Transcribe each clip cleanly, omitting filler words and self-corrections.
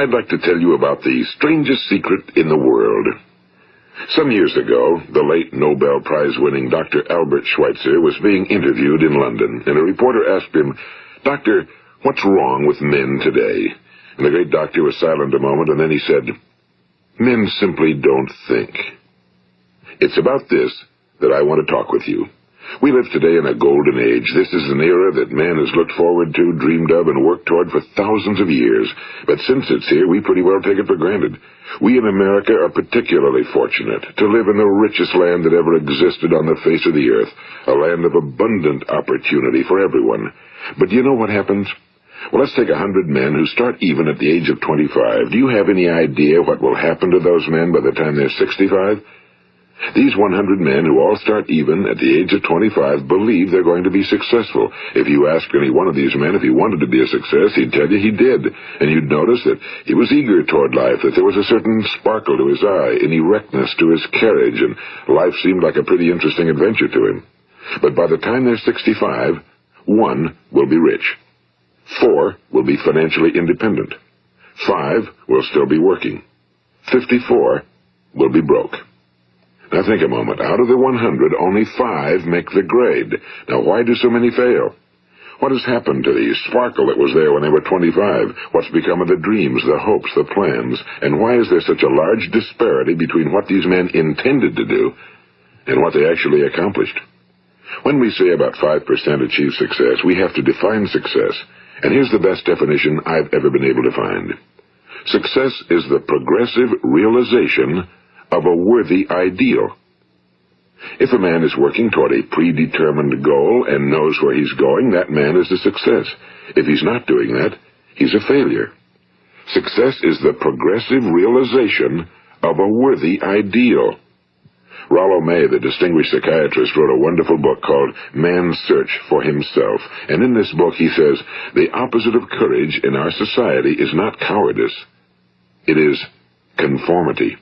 I'd like to tell you about the strangest secret in the world. Some years ago, the late Nobel Prize-winning Dr. Albert Schweitzer was being interviewed in London, and a reporter asked him, "Doctor, what's wrong with men today?" And the great doctor was silent a moment, and then he said, "Men simply don't think." It's about this that I want to talk with you. We live today in a golden age. This is an era that man has looked forward to, dreamed of, and worked toward for thousands of years. But since it's here, we pretty well take it for granted. We in America are particularly fortunate to live in the richest land that ever existed on the face of the earth, a land of abundant opportunity for everyone. But do you know what happens? Well, let's take 100 men who start even at the age of 25. Do you have any idea what will happen to those men by the time they're 65? These 100 men who all start even at the age of 25 believe they're going to be successful. If you ask any one of these men if he wanted to be a success, he'd tell you he did. And you'd notice that he was eager toward life, that there was a certain sparkle to his eye, an erectness to his carriage, and life seemed like a pretty interesting adventure to him. But by the time they're 65, 1 will be rich. 4 will be financially independent. 5 will still be working. 54 will be broke. Now think a moment. Out of the 100, only 5 make the grade. Now why do so many fail? What has happened to the sparkle that was there when they were 25? What's become of the dreams, the hopes, the plans? And why is there such a large disparity between what these men intended to do and what they actually accomplished? When we say about 5% achieve success, we have to define success. And here's the best definition I've ever been able to find. Success is the progressive realization of a worthy ideal. If a man is working toward a predetermined goal and knows where he's going, that man is a success. If he's not doing that, he's a failure. Success is the progressive realization of a worthy ideal. Rollo May, the distinguished psychiatrist, wrote a wonderful book called Man's Search for Himself. And in this book he says, the opposite of courage in our society is not cowardice. It is conformity.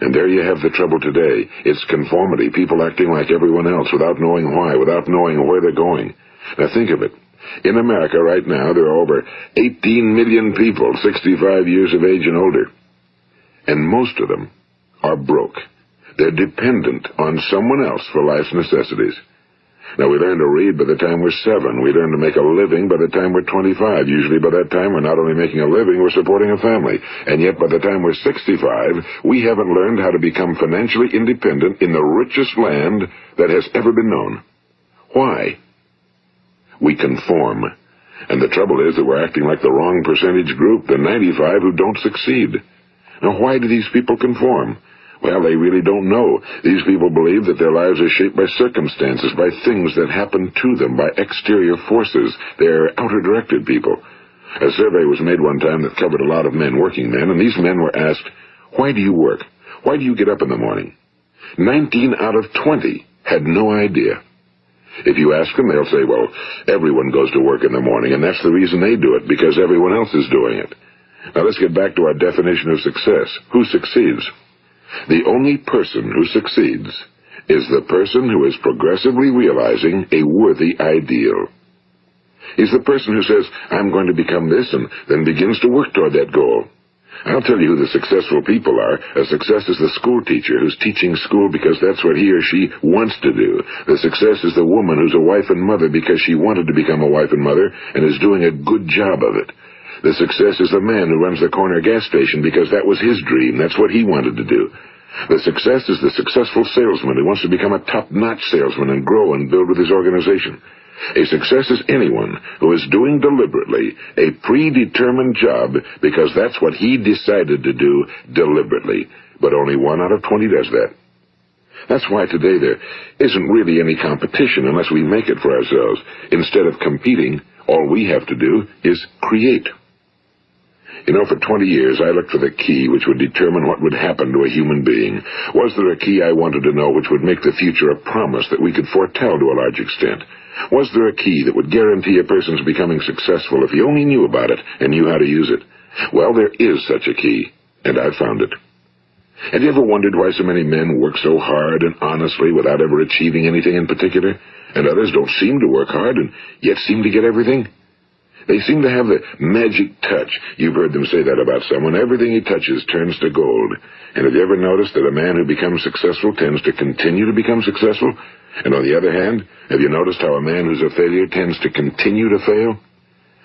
And there you have the trouble today. It's conformity, people acting like everyone else without knowing why, without knowing where they're going. Now think of it. In America right now, there are over 18 million people 65 years of age and older. And most of them are broke. They're dependent on someone else for life's necessities. Now, we learn to read by the time we're 7. We learn to make a living by the time we're 25. Usually by that time, we're not only making a living, we're supporting a family. And yet by the time we're 65, we haven't learned how to become financially independent in the richest land that has ever been known. Why? We conform. And the trouble is that we're acting like the wrong percentage group, the 95 who don't succeed. Now, why do these people conform? Well, they really don't know. These people believe that their lives are shaped by circumstances, by things that happen to them, by exterior forces. They're outer-directed people. A survey was made one time that covered a lot of men, working men, and these men were asked, "Why do you work? Why do you get up in the morning?" 19 out of 20 had no idea. If you ask them, they'll say, well, everyone goes to work in the morning, and that's the reason they do it, because everyone else is doing it. Now let's get back to our definition of success. Who succeeds? The only person who succeeds is the person who is progressively realizing a worthy ideal. He's the person who says, I'm going to become this, and then begins to work toward that goal. I'll tell you who the successful people are. A success is the school teacher who's teaching school because that's what he or she wants to do. The success is the woman who's a wife and mother because she wanted to become a wife and mother and is doing a good job of it. The success is the man who runs the corner gas station because that was his dream. That's what he wanted to do. The success is the successful salesman who wants to become a top-notch salesman and grow and build with his organization. A success is anyone who is doing deliberately a predetermined job because that's what he decided to do deliberately. But only 1 out of 20 does that. That's why today there isn't really any competition unless we make it for ourselves. Instead of competing, all we have to do is create. You know, for 20 years, I looked for the key which would determine what would happen to a human being. Was there a key I wanted to know which would make the future a promise that we could foretell to a large extent? Was there a key that would guarantee a person's becoming successful if he only knew about it and knew how to use it? Well, there is such a key, and I've found it. Have you ever wondered why so many men work so hard and honestly without ever achieving anything in particular, and others don't seem to work hard and yet seem to get everything? They seem to have the magic touch. You've heard them say that about someone. Everything he touches turns to gold. And have you ever noticed that a man who becomes successful tends to continue to become successful? And on the other hand, have you noticed how a man who's a failure tends to continue to fail?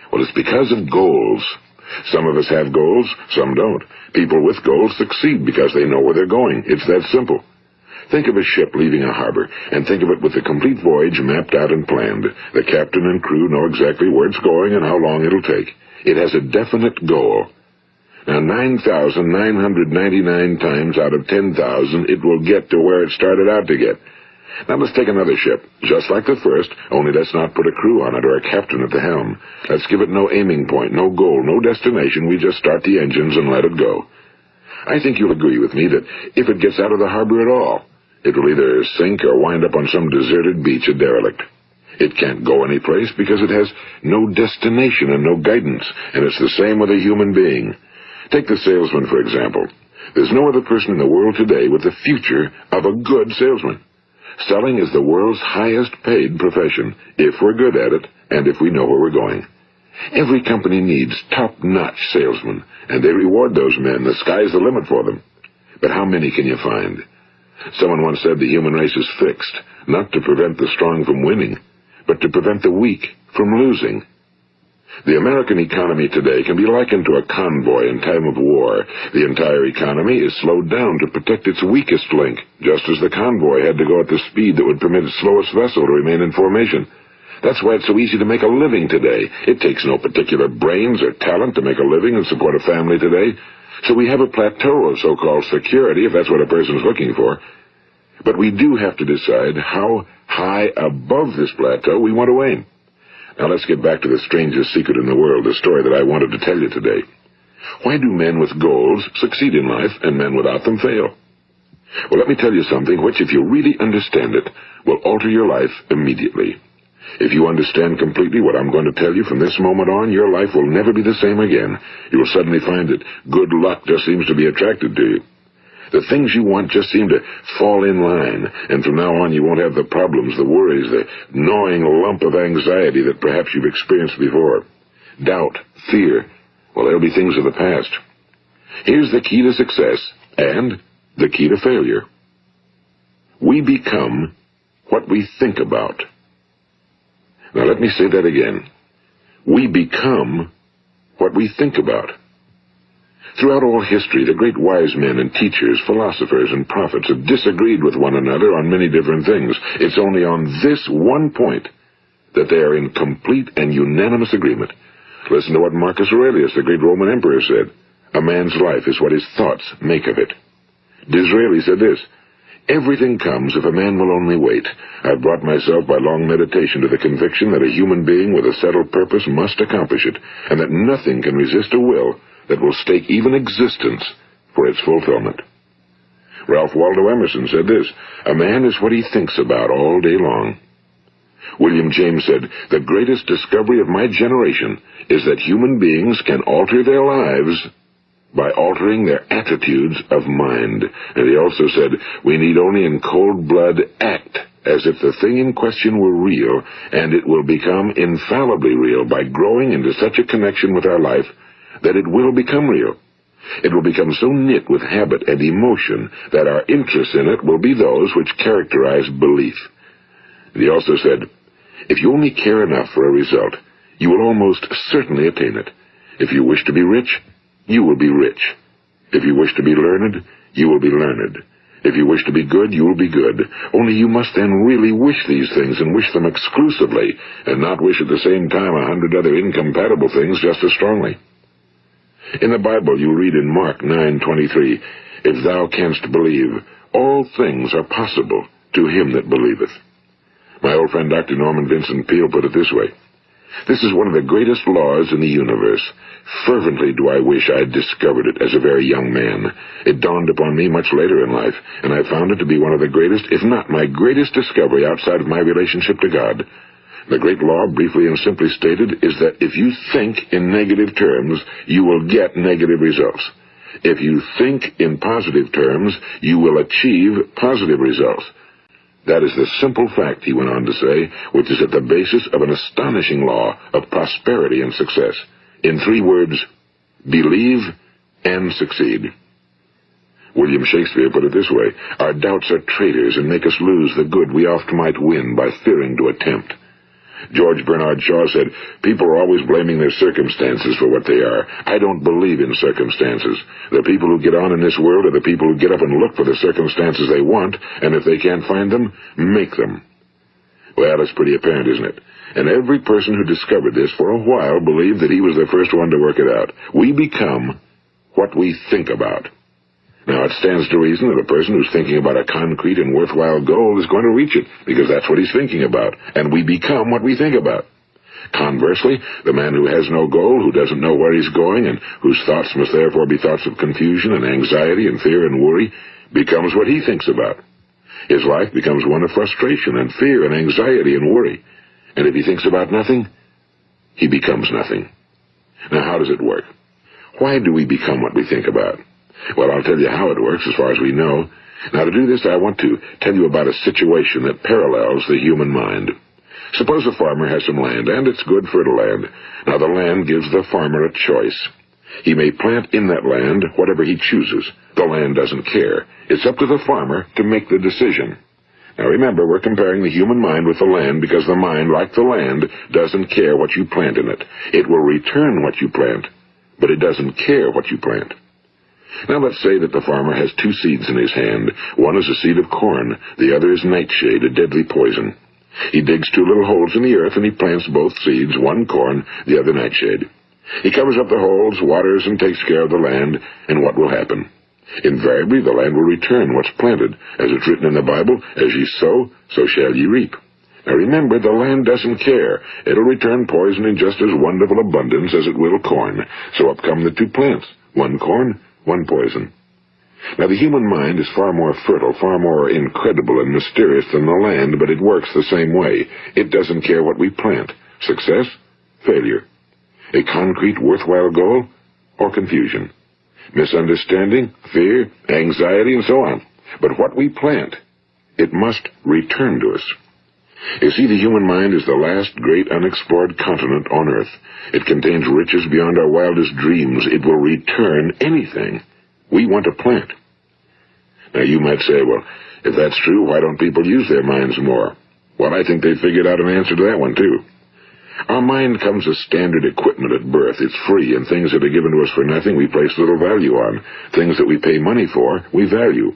Well, it's because of goals. Some of us have goals, some don't. People with goals succeed because they know where they're going. It's that simple. Think of a ship leaving a harbor, and think of it with the complete voyage mapped out and planned. The captain and crew know exactly where it's going and how long it'll take. It has a definite goal. Now, 9,999 times out of 10,000, it will get to where it started out to get. Now, let's take another ship, just like the first, only let's not put a crew on it or a captain at the helm. Let's give it no aiming point, no goal, no destination. We just start the engines and let it go. I think you'll agree with me that if it gets out of the harbor at all, it will either sink or wind up on some deserted beach, a derelict. It can't go any place because it has no destination and no guidance, and it's the same with a human being. Take the salesman, for example. There's no other person in the world today with the future of a good salesman. Selling is the world's highest paid profession, if we're good at it and if we know where we're going. Every company needs top-notch salesmen, and they reward those men. The sky's the limit for them. But how many can you find? Someone once said the human race is fixed, not to prevent the strong from winning, but to prevent the weak from losing. The American economy today can be likened to a convoy in time of war. The entire economy is slowed down to protect its weakest link, just as the convoy had to go at the speed that would permit its slowest vessel to remain in formation. That's why it's so easy to make a living today. It takes no particular brains or talent to make a living and support a family today. So we have a plateau of so-called security, if that's what a person's looking for. But we do have to decide how high above this plateau we want to aim. Now let's get back to the strangest secret in the world, the story that I wanted to tell you today. Why do men with goals succeed in life and men without them fail? Well, let me tell you something which, if you really understand it, will alter your life immediately. If you understand completely what I'm going to tell you from this moment on, your life will never be the same again. You will suddenly find that good luck just seems to be attracted to you. The things you want just seem to fall in line, and from now on you won't have the problems, the worries, the gnawing lump of anxiety that perhaps you've experienced before. Doubt, fear, well, they'll be things of the past. Here's the key to success and the key to failure. We become what we think about. Now let me say that again. We become what we think about. Throughout all history, the great wise men and teachers, philosophers and prophets have disagreed with one another on many different things. It's only on this one point that they are in complete and unanimous agreement. Listen to what Marcus Aurelius, the great Roman emperor, said. A man's life is what his thoughts make of it. Disraeli said this. Everything comes if a man will only wait. I've brought myself by long meditation to the conviction that a human being with a settled purpose must accomplish it, and that nothing can resist a will that will stake even existence for its fulfillment. Ralph Waldo Emerson said this, a man is what he thinks about all day long. William James said, the greatest discovery of my generation is that human beings can alter their lives by altering their attitudes of mind. And he also said, we need only in cold blood act as if the thing in question were real, and it will become infallibly real by growing into such a connection with our life that it will become real. It will become so knit with habit and emotion that our interest in it will be those which characterize belief. And he also said, if you only care enough for a result, you will almost certainly attain it. If you wish to be rich, you will be rich. If you wish to be learned, you will be learned. If you wish to be good, you will be good. Only you must then really wish these things and wish them exclusively, and not wish at the same time 100 other incompatible things just as strongly. In the Bible, you read in Mark 9:23, if thou canst believe, all things are possible to him that believeth. My old friend Dr. Norman Vincent Peale put it this way, this is one of the greatest laws in the universe. Fervently do I wish I had discovered it as a very young man. It dawned upon me much later in life, and I found it to be one of the greatest, if not my greatest discovery outside of my relationship to God. The great law, briefly and simply stated, is that if you think in negative terms, you will get negative results. If you think in positive terms, you will achieve positive results. That is the simple fact, he went on to say, which is at the basis of an astonishing law of prosperity and success. In 3 words, believe and succeed. William Shakespeare put it this way: our doubts are traitors and make us lose the good we oft might win by fearing to attempt. George Bernard Shaw said, people are always blaming their circumstances for what they are. I don't believe in circumstances. The people who get on in this world are the people who get up and look for the circumstances they want, and if they can't find them, make them. Well, it's pretty apparent, isn't it? And every person who discovered this for a while believed that he was the first one to work it out. We become what we think about. Now, it stands to reason that a person who's thinking about a concrete and worthwhile goal is going to reach it, because that's what he's thinking about, and we become what we think about. Conversely, the man who has no goal, who doesn't know where he's going, and whose thoughts must therefore be thoughts of confusion and anxiety and fear and worry, becomes what he thinks about. His life becomes one of frustration and fear and anxiety and worry. And if he thinks about nothing, he becomes nothing. Now, how does it work? Why do we become what we think about? Well, I'll tell you how it works as far as we know. Now, to do this, I want to tell you about a situation that parallels the human mind. Suppose a farmer has some land, and it's good fertile land. Now, the land gives the farmer a choice. He may plant in that land whatever he chooses. The land doesn't care. It's up to the farmer to make the decision. Now, remember, we're comparing the human mind with the land because the mind, like the land, doesn't care what you plant in it. It will return what you plant, but it doesn't care what you plant. Now let's say that the farmer has 2 seeds in his hand. One is a seed of corn, the other is nightshade, a deadly poison. He digs 2 little holes in the earth and he plants both seeds, one corn, the other nightshade. He covers up the holes, waters, and takes care of the land, and what will happen? Invariably the land will return what's planted. As it's written in the Bible, as ye sow, so shall ye reap. Now remember, the land doesn't care. It'll return poison in just as wonderful abundance as it will corn. So up come the 2 plants, one corn, one poison. Now, the human mind is far more fertile, far more incredible and mysterious than the land, but it works the same way. It doesn't care what we plant. Success, failure. A concrete, worthwhile goal, or confusion. Misunderstanding, fear, anxiety, and so on. But what we plant, it must return to us. You see, the human mind is the last great unexplored continent on Earth. It contains riches beyond our wildest dreams. It will return anything we want to plant. Now, you might say, well, if that's true, why don't people use their minds more? Well, I think they figured out an answer to that one, too. Our mind comes as standard equipment at birth. It's free, and things that are given to us for nothing we place little value on. Things that we pay money for, we value.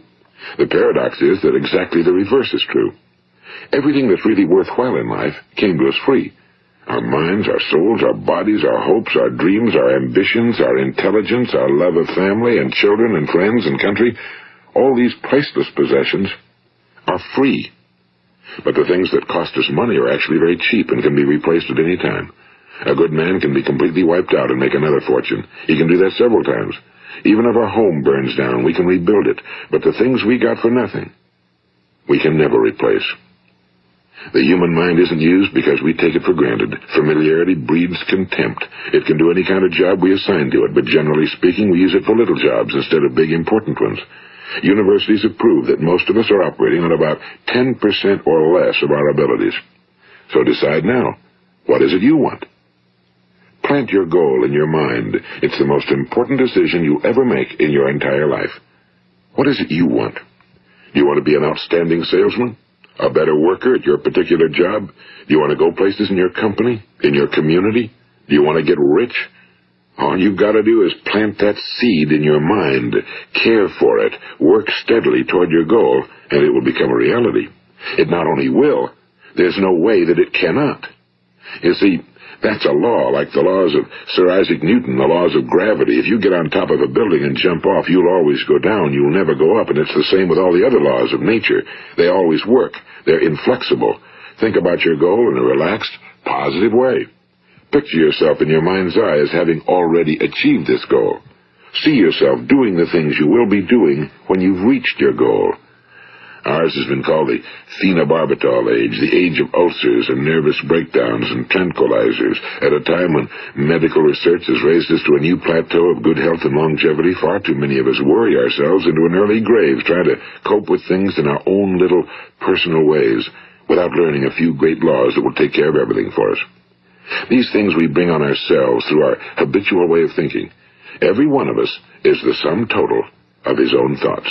The paradox is that exactly the reverse is true. Everything that's really worthwhile in life came to us free. Our minds, our souls, our bodies, our hopes, our dreams, our ambitions, our intelligence, our love of family and children and friends and country, all these priceless possessions are free. But the things that cost us money are actually very cheap and can be replaced at any time. A good man can be completely wiped out and make another fortune. He can do that several times. Even if our home burns down, we can rebuild it. But the things we got for nothing, we can never replace. The human mind isn't used because we take it for granted. Familiarity breeds contempt. It can do any kind of job we assign to it, but generally speaking, we use it for little jobs instead of big, important ones. Universities have proved that most of us are operating on about 10% or less of our abilities. So decide now, what is it you want? Plant your goal in your mind. It's the most important decision you ever make in your entire life. What is it you want? Do you want to be an outstanding salesman? A better worker at your particular job? Do you want to go places in your company? In your community? Do you want to get rich? All you've got to do is plant that seed in your mind, care for it, work steadily toward your goal, and it will become a reality. It not only will, there's no way that it cannot. You see, that's a law, like the laws of Sir Isaac Newton, the laws of gravity. If you get on top of a building and jump off, you'll always go down. You'll never go up, and it's the same with all the other laws of nature. They always work. They're inflexible. Think about your goal in a relaxed, positive way. Picture yourself in your mind's eye as having already achieved this goal. See yourself doing the things you will be doing when you've reached your goal. Ours has been called the phenobarbital age, the age of ulcers and nervous breakdowns and tranquilizers, at a time when medical research has raised us to a new plateau of good health and longevity. Far too many of us worry ourselves into an early grave trying to cope with things in our own little personal ways without learning a few great laws that will take care of everything for us. These things we bring on ourselves through our habitual way of thinking. Every one of us is the sum total of his own thoughts.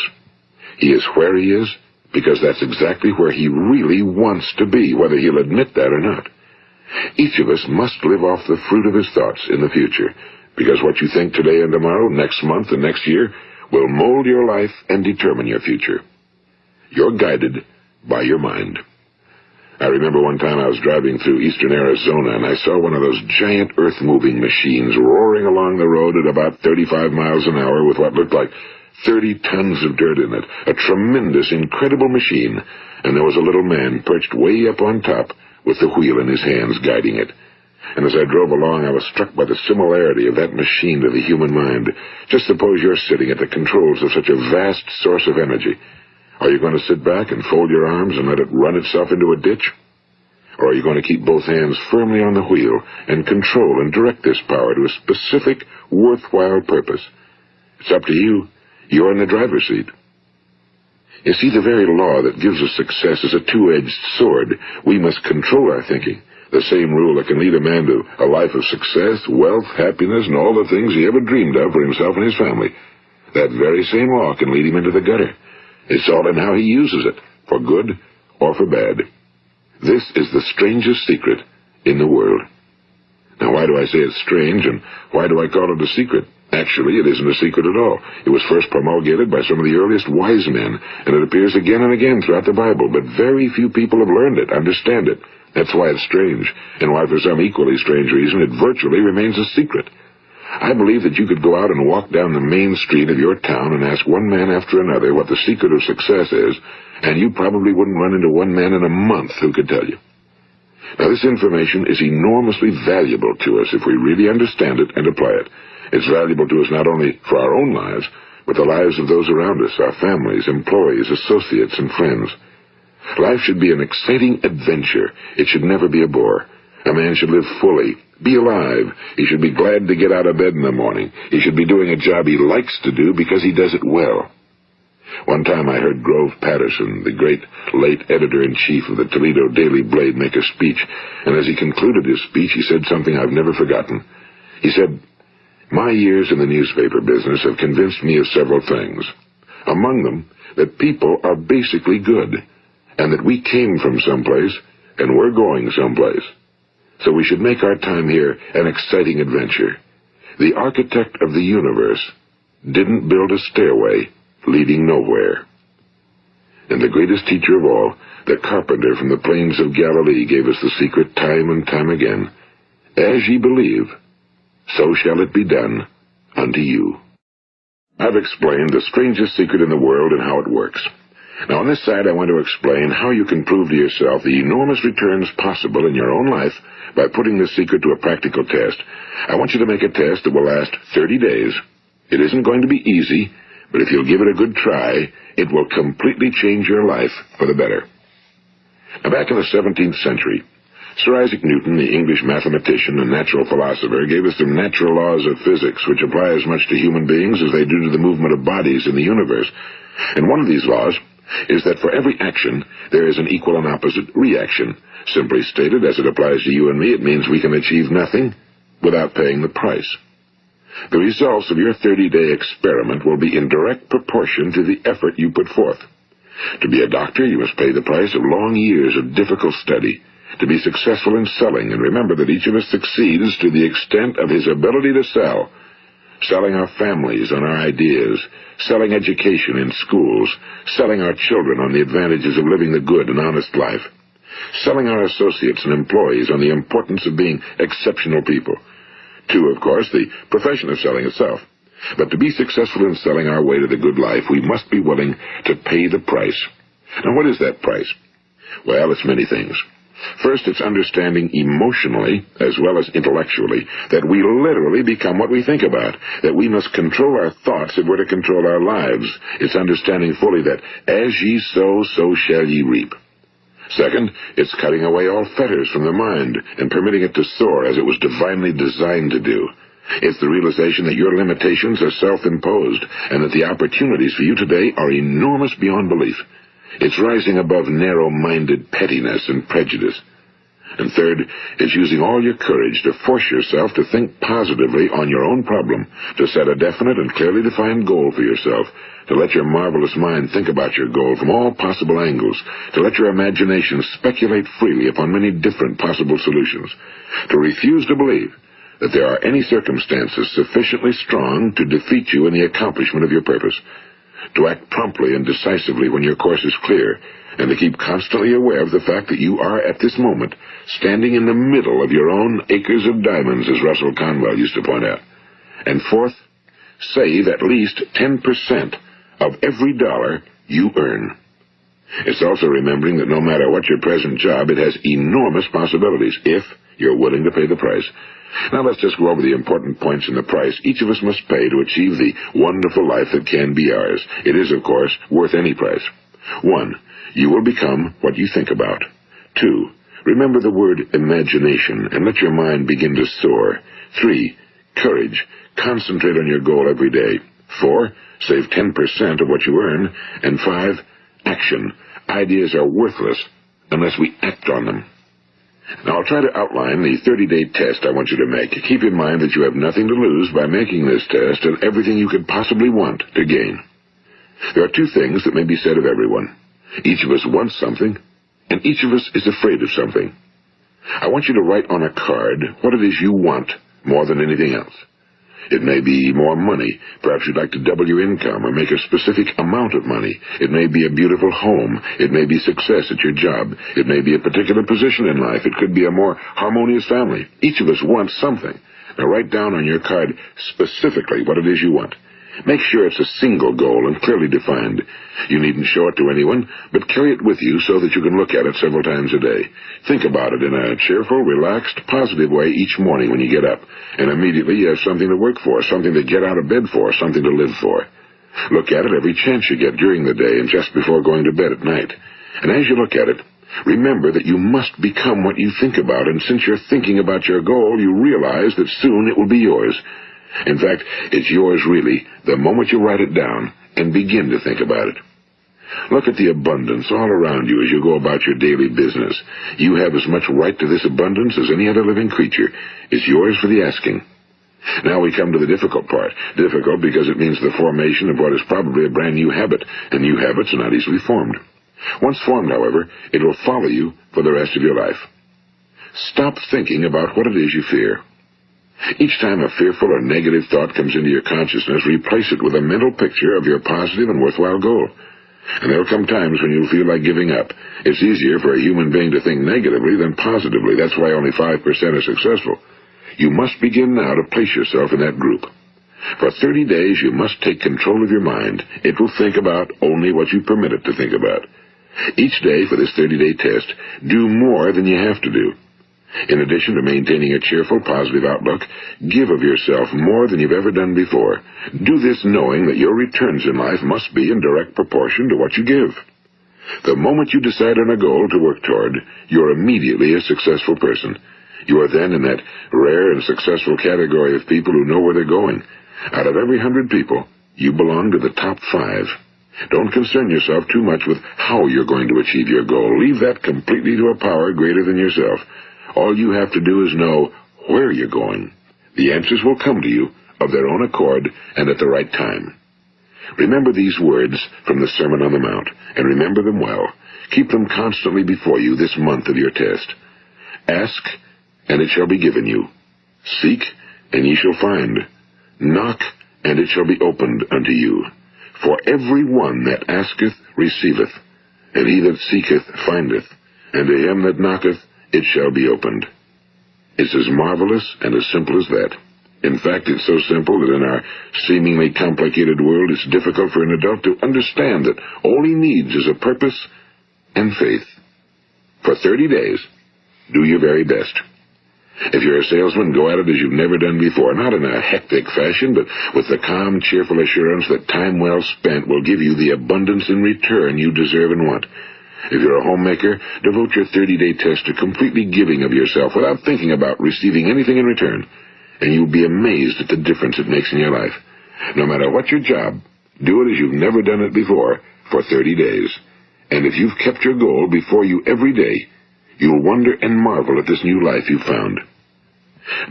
He is where he is because that's exactly where he really wants to be, whether he'll admit that or not. Each of us must live off the fruit of his thoughts in the future, because what you think today and tomorrow, next month and next year, will mold your life and determine your future. You're guided by your mind. I remember one time I was driving through eastern Arizona, and I saw one of those giant earth-moving machines roaring along the road at about 35 miles an hour with what looked like 30 tons of dirt in it, a tremendous, incredible machine, and there was a little man perched way up on top with the wheel in his hands guiding it. And as I drove along, I was struck by the similarity of that machine to the human mind. Just suppose you're sitting at the controls of such a vast source of energy. Are you going to sit back and fold your arms and let it run itself into a ditch? Or are you going to keep both hands firmly on the wheel and control and direct this power to a specific, worthwhile purpose? It's up to you. You're in the driver's seat. You see, the very law that gives us success is a two-edged sword. We must control our thinking. The same rule that can lead a man to a life of success, wealth, happiness, and all the things he ever dreamed of for himself and his family. That very same law can lead him into the gutter. It's all in how he uses it, for good or for bad. This is the strangest secret in the world. Now, why do I say it's strange, and why do I call it a secret? Actually, it isn't a secret at all. It was first promulgated by some of the earliest wise men, and it appears again and again throughout the Bible, but very few people have learned it, understand it. That's why it's strange, and why for some equally strange reason it virtually remains a secret. I believe that you could go out and walk down the main street of your town and ask one man after another what the secret of success is, and you probably wouldn't run into one man in a month who could tell you. Now, this information is enormously valuable to us if we really understand it and apply it. It's valuable to us not only for our own lives, but the lives of those around us, our families, employees, associates, and friends. Life should be an exciting adventure. It should never be a bore. A man should live fully, be alive. He should be glad to get out of bed in the morning. He should be doing a job he likes to do because he does it well. One time I heard Grove Patterson, the great late editor-in-chief of the Toledo Daily Blade, make a speech, and as he concluded his speech, he said something I've never forgotten. He said, "My years in the newspaper business have convinced me of several things. Among them, that people are basically good, and that we came from someplace, and we're going someplace. So we should make our time here an exciting adventure. The architect of the universe didn't build a stairway leading nowhere." And the greatest teacher of all, the carpenter from the plains of Galilee, gave us the secret time and time again. As ye believe, so shall it be done unto you. I've explained the strangest secret in the world and how it works. Now, on this side, I want to explain how you can prove to yourself the enormous returns possible in your own life by putting this secret to a practical test. I want you to make a test that will last 30 days. It isn't going to be easy, but if you'll give it a good try, it will completely change your life for the better. Now, back in the 17th century, Sir Isaac Newton, the English mathematician and natural philosopher, gave us some natural laws of physics which apply as much to human beings as they do to the movement of bodies in the universe. And one of these laws is that for every action, there is an equal and opposite reaction. Simply stated, as it applies to you and me, it means we can achieve nothing without paying the price. The results of your 30-day experiment will be in direct proportion to the effort you put forth. To be a doctor, you must pay the price of long years of difficult study. To be successful in selling, and remember that each of us succeeds to the extent of his ability to sell. Selling our families on our ideas, selling education in schools, selling our children on the advantages of living the good and honest life, selling our associates and employees on the importance of being exceptional people. To, of course, the profession of selling itself. But to be successful in selling our way to the good life, we must be willing to pay the price. Now, what is that price? Well, it's many things. First, it's understanding emotionally, as well as intellectually, that we literally become what we think about, that we must control our thoughts if we're to control our lives. It's understanding fully that as ye sow, so shall ye reap. Second, it's cutting away all fetters from the mind and permitting it to soar as it was divinely designed to do. It's the realization that your limitations are self-imposed and that the opportunities for you today are enormous beyond belief. It's rising above narrow-minded pettiness and prejudice. And third, it's using all your courage to force yourself to think positively on your own problem, to set a definite and clearly defined goal for yourself, to let your marvelous mind think about your goal from all possible angles, to let your imagination speculate freely upon many different possible solutions, to refuse to believe that there are any circumstances sufficiently strong to defeat you in the accomplishment of your purpose, to act promptly and decisively when your course is clear, and to keep constantly aware of the fact that you are, at this moment, standing in the middle of your own acres of diamonds, as Russell Conwell used to point out. And fourth, save at least 10% of every dollar you earn. It's also remembering that no matter what your present job, it has enormous possibilities, if you're willing to pay the price. Now let's just go over the important points in the price each of us must pay to achieve the wonderful life that can be ours. It is, of course, worth any price. 1. You will become what you think about. 2. Remember the word imagination and let your mind begin to soar. 3. Courage. Concentrate on your goal every day. 4. Save 10% of what you earn. And 5. Action. Ideas are worthless unless we act on them. Now, I'll try to outline the 30-day test I want you to make. Keep in mind that you have nothing to lose by making this test and everything you could possibly want to gain. There are 2 things that may be said of everyone. Each of us wants something, and each of us is afraid of something. I want you to write on a card what it is you want more than anything else. It may be more money. Perhaps you'd like to double your income or make a specific amount of money. It may be a beautiful home. It may be success at your job. It may be a particular position in life. It could be a more harmonious family. Each of us wants something. Now write down on your card specifically what it is you want. Make sure it's a single goal and clearly defined. You needn't show it to anyone, but carry it with you so that you can look at it several times a day. Think about it in a cheerful, relaxed, positive way each morning when you get up, and immediately you have something to work for, something to get out of bed for, something to live for. Look at it every chance you get during the day and just before going to bed at night. And as you look at it, remember that you must become what you think about, and since you're thinking about your goal, you realize that soon it will be yours. In fact, it's yours really the moment you write it down and begin to think about it. Look at the abundance all around you as you go about your daily business. You have as much right to this abundance as any other living creature. It's yours for the asking. Now we come to the difficult part. Difficult because it means the formation of what is probably a brand new habit, and new habits are not easily formed. Once formed, however, it will follow you for the rest of your life. Stop thinking about what it is you fear. Each time a fearful or negative thought comes into your consciousness, replace it with a mental picture of your positive and worthwhile goal. And there will come times when you'll feel like giving up. It's easier for a human being to think negatively than positively. That's why only 5% are successful. You must begin now to place yourself in that group. For 30 days, you must take control of your mind. It will think about only what you permit it to think about. Each day for this 30-day test, do more than you have to do. In addition to maintaining a cheerful, positive outlook, give of yourself more than you've ever done before. Do this knowing that your returns in life must be in direct proportion to what you give. The moment you decide on a goal to work toward, you're immediately a successful person. You are then in that rare and successful category of people who know where they're going. Out of every 100 people, you belong to the top 5. Don't concern yourself too much with how you're going to achieve your goal. Leave that completely to a power greater than yourself. All you have to do is know where you're going. The answers will come to you of their own accord and at the right time. Remember these words from the Sermon on the Mount, and remember them well. Keep them constantly before you this month of your test. Ask, and it shall be given you. Seek, and ye shall find. Knock, and it shall be opened unto you. For every one that asketh receiveth, and he that seeketh findeth, and to him that knocketh it shall be opened. It's as marvelous and as simple as that. In fact, it's so simple that in our seemingly complicated world, it's difficult for an adult to understand that all he needs is a purpose and faith. For 30 days, Do your very best. If you're a salesman, go at it as you've never done before, not in a hectic fashion, but with the calm, cheerful assurance that time well spent will give you the abundance in return you deserve and want. If you're a homemaker, devote your 30-day test to completely giving of yourself without thinking about receiving anything in return, and you'll be amazed at the difference it makes in your life. No matter what your job, do it as you've never done it before for 30 days. And if you've kept your goal before you every day, you'll wonder and marvel at this new life you've found.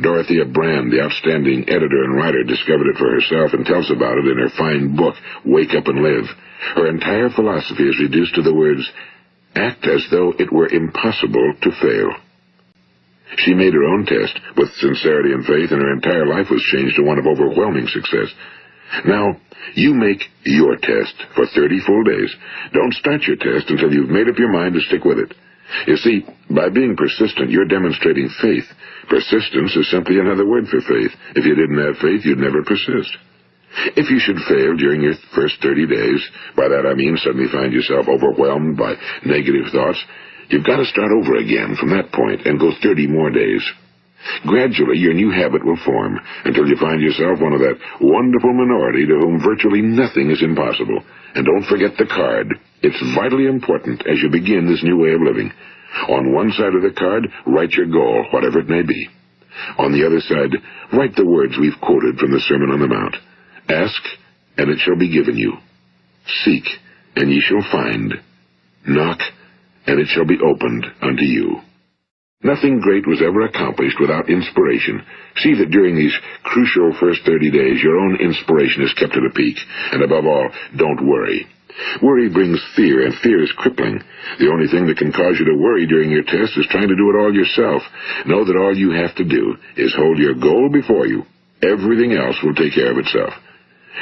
Dorothea Brand, the outstanding editor and writer, discovered it for herself and tells about it in her fine book, Wake Up and Live. Her entire philosophy is reduced to the words, act as though it were impossible to fail. She made her own test with sincerity and faith, and her entire life was changed to one of overwhelming success. Now, you make your test for 30 full days. Don't start your test until you've made up your mind to stick with it. You see, by being persistent, you're demonstrating faith. Persistence is simply another word for faith. If you didn't have faith, you'd never persist. If you should fail during your first 30 days, by that I mean suddenly find yourself overwhelmed by negative thoughts, you've got to start over again from that point and go 30 more days. Gradually, your new habit will form until you find yourself one of that wonderful minority to whom virtually nothing is impossible. And don't forget the card. It's vitally important as you begin this new way of living. On one side of the card, write your goal, whatever it may be. On the other side, write the words we've quoted from the Sermon on the Mount. Ask, and it shall be given you. Seek, and ye shall find. Knock, and it shall be opened unto you. Nothing great was ever accomplished without inspiration. See that during these crucial first 30 days, your own inspiration is kept at a peak. And above all, don't worry. Worry brings fear, and fear is crippling. The only thing that can cause you to worry during your test is trying to do it all yourself. Know that all you have to do is hold your goal before you. Everything else will take care of itself.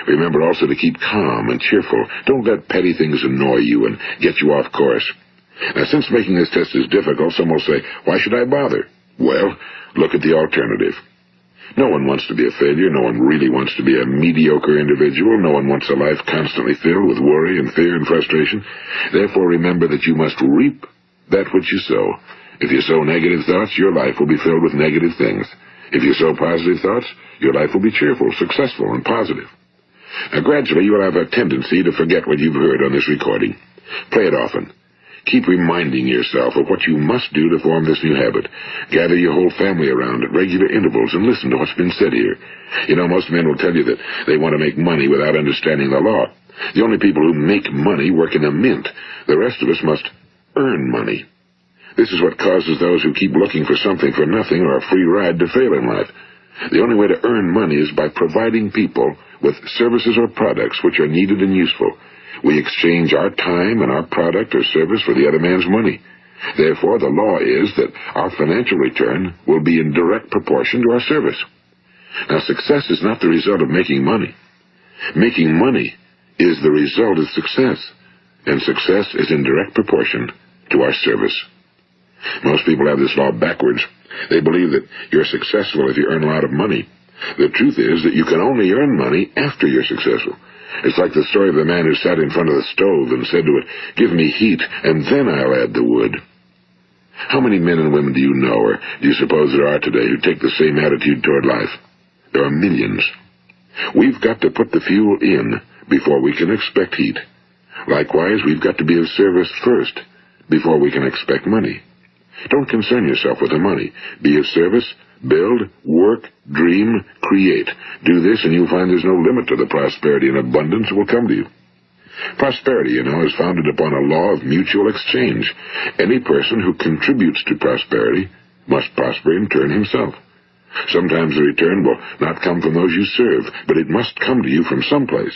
Remember also to keep calm and cheerful. Don't let petty things annoy you and get you off course. Now, since making this test is difficult, some will say, why should I bother? Well, look at the alternative. No one wants to be a failure. No one really wants to be a mediocre individual. No one wants a life constantly filled with worry and fear and frustration. Therefore, remember that you must reap that which you sow. If you sow negative thoughts, your life will be filled with negative things. If you sow positive thoughts, your life will be cheerful, successful, and positive. Now, gradually, you will have a tendency to forget what you've heard on this recording. Play it often. Keep reminding yourself of what you must do to form this new habit. Gather your whole family around at regular intervals and listen to what's been said here. You know, most men will tell you that they want to make money without understanding the law. The only people who make money work in a mint. The rest of us must earn money. This is what causes those who keep looking for something for nothing or a free ride to fail in life. The only way to earn money is by providing people with services or products which are needed and useful. We exchange our time and our product or service for the other man's money. Therefore, the law is that our financial return will be in direct proportion to our service. Now, success is not the result of making money. Making money is the result of success, and success is in direct proportion to our service. Most people have this law backwards. They believe that you're successful if you earn a lot of money. The truth is that you can only earn money after you're successful. It's like the story of the man who sat in front of the stove and said to it, give me heat, and then I'll add the wood. How many men and women do you know, or do you suppose there are today, who take the same attitude toward life? There are millions. We've got to put the fuel in before we can expect heat. Likewise, we've got to be of service first before we can expect money. Don't concern yourself with the money. Be of service. Build, work, dream, create. Do this and you'll find there's no limit to the prosperity and abundance that will come to you. Prosperity, is founded upon a law of mutual exchange. Any person who contributes to prosperity must prosper in turn himself. Sometimes the return will not come from those you serve, but it must come to you from someplace,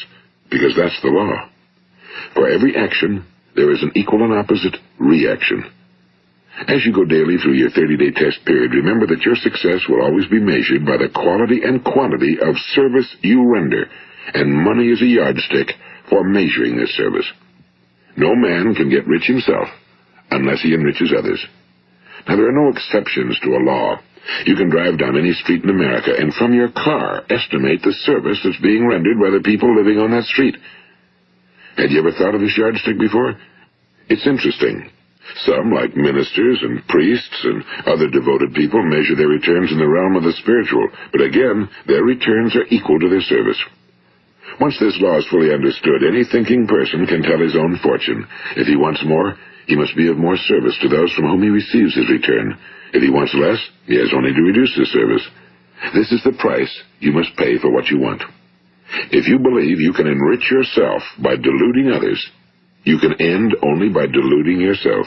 because that's the law. For every action, there is an equal and opposite reaction. As you go daily through your 30-day test period, remember that your success will always be measured by the quality and quantity of service you render, and money is a yardstick for measuring this service. No man can get rich himself unless he enriches others. Now, there are no exceptions to a law. You can drive down any street in America and from your car estimate the service that's being rendered by the people living on that street. Had you ever thought of this yardstick before? It's interesting. Some, like ministers and priests and other devoted people, measure their returns in the realm of the spiritual, but again, their returns are equal to their service. Once this law is fully understood, any thinking person can tell his own fortune. If he wants more, he must be of more service to those from whom he receives his return. If he wants less, he has only to reduce his service. This is the price you must pay for what you want. If you believe you can enrich yourself by deluding others, you can end only by deluding yourself.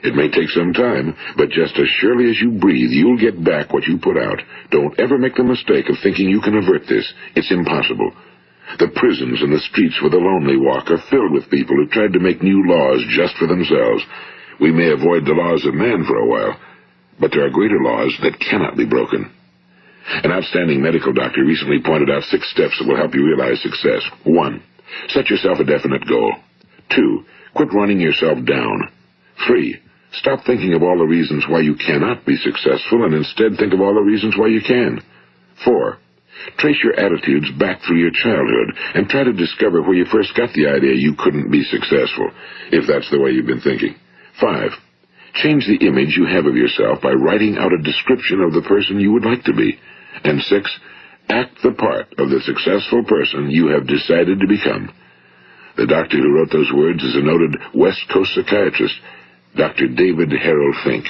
It may take some time, but just as surely as you breathe, you'll get back what you put out. Don't ever make the mistake of thinking you can avert this. It's impossible. The prisons and the streets where the lonely walk are filled with people who tried to make new laws just for themselves. We may avoid the laws of man for a while, but there are greater laws that cannot be broken. An outstanding medical doctor recently pointed out 6 steps that will help you realize success. 1. Set yourself a definite goal. 2. Quit running yourself down. 3. Stop thinking of all the reasons why you cannot be successful and instead think of all the reasons why you can. 4. Trace your attitudes back through your childhood and try to discover where you first got the idea you couldn't be successful, if that's the way you've been thinking. 5. Change the image you have of yourself by writing out a description of the person you would like to be. And 6. Act the part of the successful person you have decided to become. The doctor who wrote those words is a noted West Coast psychiatrist, Dr. David Harold Fink.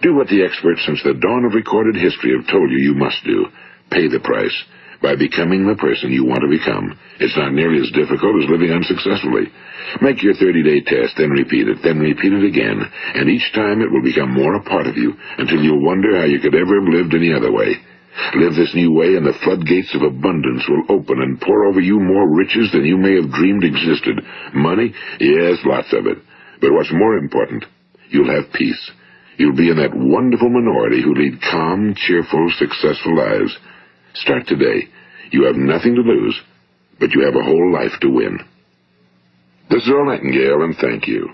Do what the experts since the dawn of recorded history have told you you must do. Pay the price by becoming the person you want to become. It's not nearly as difficult as living unsuccessfully. Make your 30-day test, then repeat it again, and each time it will become more a part of you until you'll wonder how you could ever have lived any other way. Live this new way, and the floodgates of abundance will open and pour over you more riches than you may have dreamed existed. Money? Yes, lots of it. But what's more important, you'll have peace. You'll be in that wonderful minority who lead calm, cheerful, successful lives. Start today. You have nothing to lose, but you have a whole life to win. This is Earl Nightingale, and thank you.